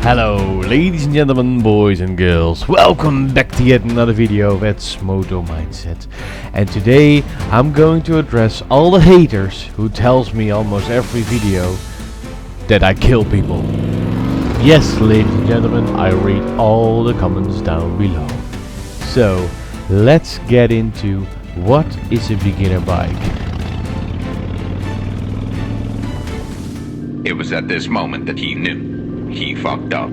Hello ladies and gentlemen, boys and girls, welcome back to yet another video of Ed's Moto Mindset. And today I'm going to address all the haters who tells me almost every video that I kill people. Yes, ladies and gentlemen, I read all the comments down below. So let's get into what is a beginner bike. It was at this moment that he knew. He fucked up.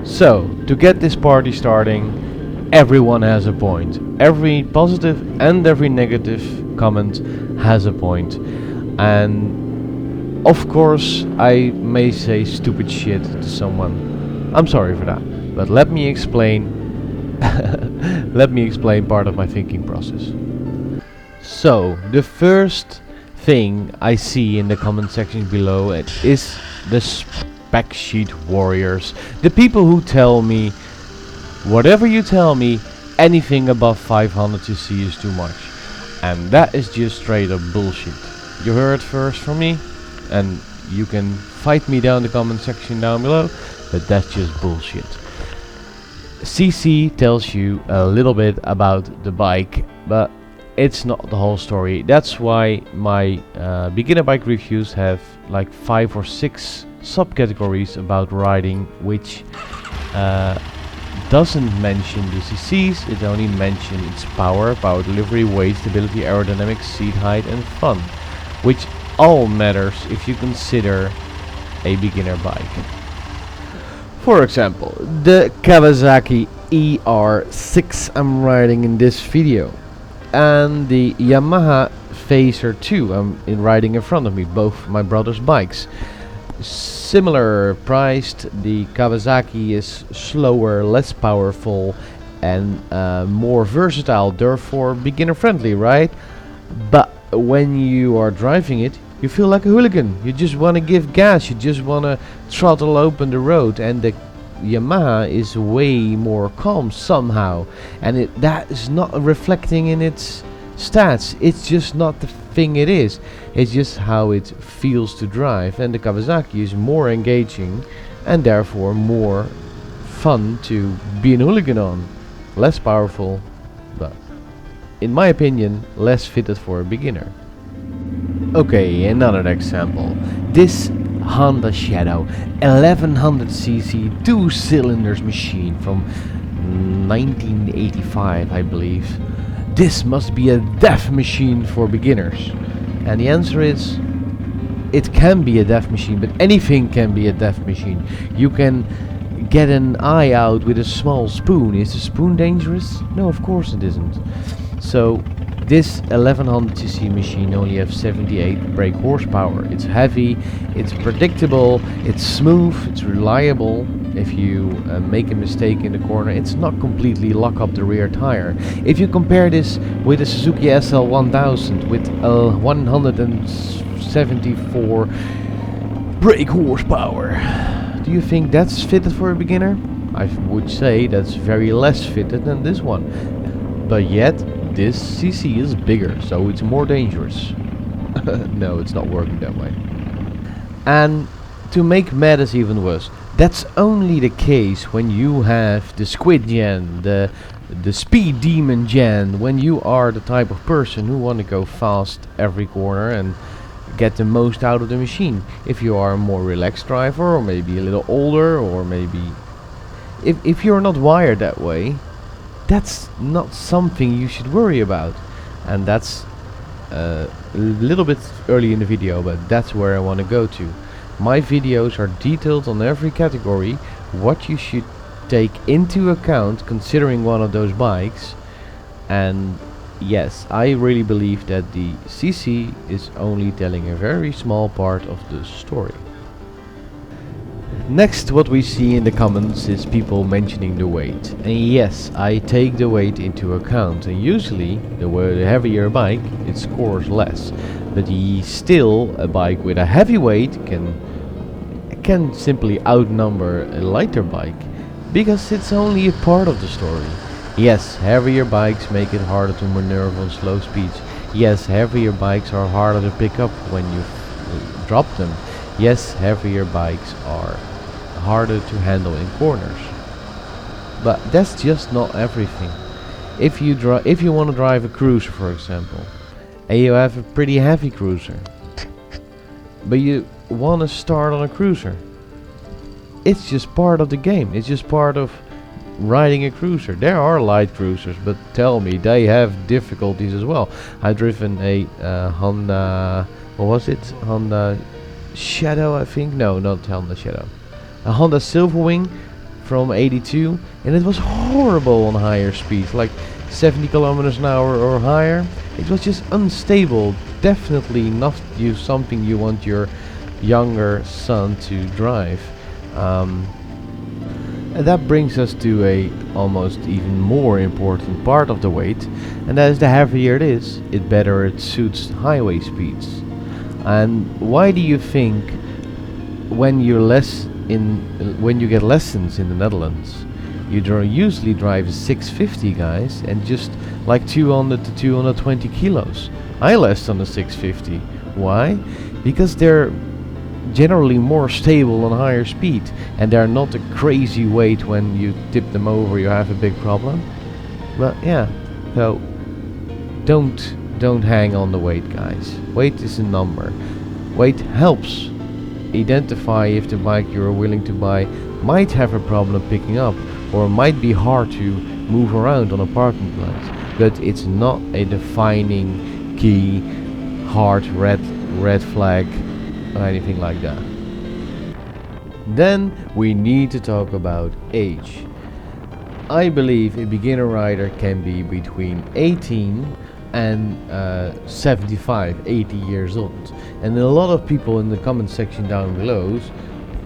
So, to get this party starting, everyone has a point. Every positive and every negative comment has a point. And of course, I may say stupid shit to someone. I'm sorry for that. But let me explain let me explain part of my thinking process. So, the first thing I see in the comment section below is the spec sheet warriors, the people who tell me whatever you tell me, anything above 500cc is too much, and that is just straight up bullshit. You heard first from me, and you can fight me down in the comment section down below, but that's just bullshit. CC tells you a little bit about the bike, but it's not the whole story. That's why my beginner bike reviews have like 5 or 6 subcategories about riding, which doesn't mention the CCs. It only mentions its power delivery, weight, stability, aerodynamics, seat height and fun, which all matters if you consider a beginner bike. For example, the Kawasaki ER6 I'm riding in this video, and the Yamaha Phaser 2 I'm riding in front of me, both my brother's bikes. Similar priced. The Kawasaki is slower, less powerful and more versatile, therefore beginner friendly, right? But when you are driving it, you feel like a hooligan. You just want to give gas, you just want to throttle open the road, and the Yamaha is way more calm somehow, and that is not reflecting in its stats. It's just not the thing it is. It's just how it feels to drive, and the Kawasaki is more engaging and therefore more fun to be an hooligan on. Less powerful, but in my opinion less fitted for a beginner. Okay, another example. This Honda Shadow 1100cc 2 cylinders machine from 1985, I believe. This must be a death machine for beginners. And the answer is, it can be a death machine, but anything can be a death machine. You can get an eye out with a small spoon. Is a spoon dangerous? No, of course it isn't. So this 1100cc machine only has 78 brake horsepower. It's heavy, it's predictable, it's smooth, it's reliable. If you make a mistake in the corner, it's not completely lock up the rear tire. If you compare this with a Suzuki SL1000 with 174 brake horsepower, do you think that's fitted for a beginner? I would say that's very less fitted than this one. But yet this CC is bigger, so it's more dangerous. No, it's not working that way. And to make matters even worse, that's only the case when you have the Squid Gen, the Speed Demon Gen, when you are the type of person who want to go fast every corner and get the most out of the machine. If you are a more relaxed driver, or maybe a little older, or maybe if you're not wired that way, that's not something you should worry about. And that's a little bit early in the video, but that's where I want to go to. My videos are detailed on every category, what you should take into account considering one of those bikes. And yes, I really believe that the CC is only telling a very small part of the story. Next, what we see in the comments is people mentioning the weight. And yes, I take the weight into account, and usually the heavier bike, it scores less. But still, a bike with a heavy weight can simply outnumber a lighter bike, because it's only a part of the story. Yes, heavier bikes make it harder to maneuver on slow speeds. Yes, heavier bikes are harder to pick up when you drop them. Yes, heavier bikes are harder to handle in corners, but that's just not everything. If you want to drive a cruiser, for example, and you have a pretty heavy cruiser, but you want to start on a cruiser, it's just part of the game. It's just part of riding a cruiser. There are light cruisers, but tell me, they have difficulties as well. I've driven a Honda, what was it? Honda Shadow, I think. No, not Honda Shadow. A Honda Silverwing from 82, and it was horrible on higher speeds, like 70 kilometers an hour or higher. It was just unstable. Definitely not something you want your younger son to drive. And that brings us to a almost even more important part of the weight, and that is the heavier it is, it suits highway speeds. And why do you think when when you get lessons in the Netherlands, you usually drive a 650, guys, and just like 200 to 220 kilos? I less on the 650. Why? Because they're generally more stable on higher speed, and they're not a crazy weight. When you tip them over, you have a big problem. But yeah, so don't hang on the weight, guys. Weight is a number. Weight helps identify if the bike you're willing to buy might have a problem picking up, or might be hard to move around on a parking place, but it's not a defining key, hard red flag, or anything like that. Then we need to talk about age. I believe a beginner rider can be between 18 and 75, 80 years old. And a lot of people in the comment section down below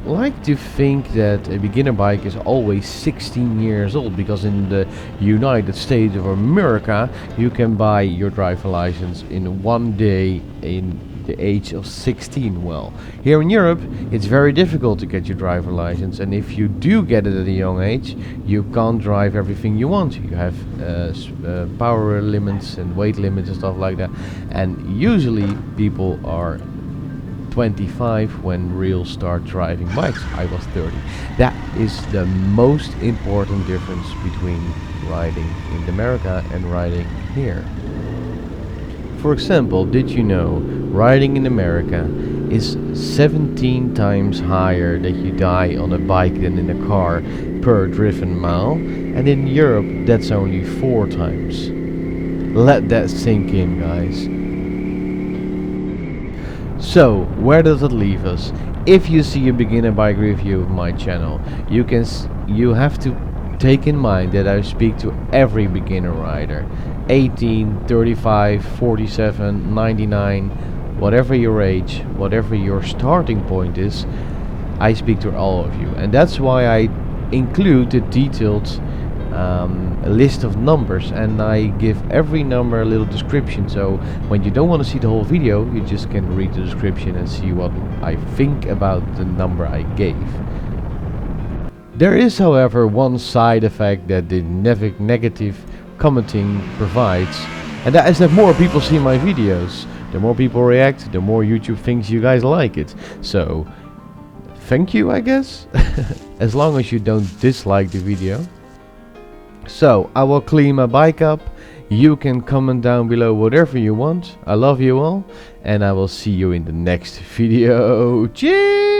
like to think that a beginner bike is always 16 years old, because in the United States of America you can buy your driver license in one day in the age of 16. Well, here in Europe it's very difficult to get your driver license, and if you do get it at a young age, you can't drive everything you want. You have power limits and weight limits and stuff like that, and usually people are 25 when real start driving bikes. I was 30. That is the most important difference between riding in America and riding here. For example, did you know riding in America is 17 times higher that you die on a bike than in a car per driven mile, and in Europe that's only 4 times. Let that sink in, guys. So, where does it leave us? If you see a beginner bike review of my channel, you have to take in mind that I speak to every beginner rider. 18, 35, 47, 99, whatever your age, whatever your starting point is, I speak to all of you. And that's why I include a detailed list of numbers, and I give every number a little description, so when you don't want to see the whole video, you just can read the description and see what I think about the number I gave. There is, however, one side effect that the negative commenting provides, and that is that more people see my videos. The more people react, the more YouTube thinks you guys like it. So, thank you, I guess. As long as you don't dislike the video. So, I will clean my bike up. You can comment down below whatever you want. I love you all, and I will see you in the next video. Cheers!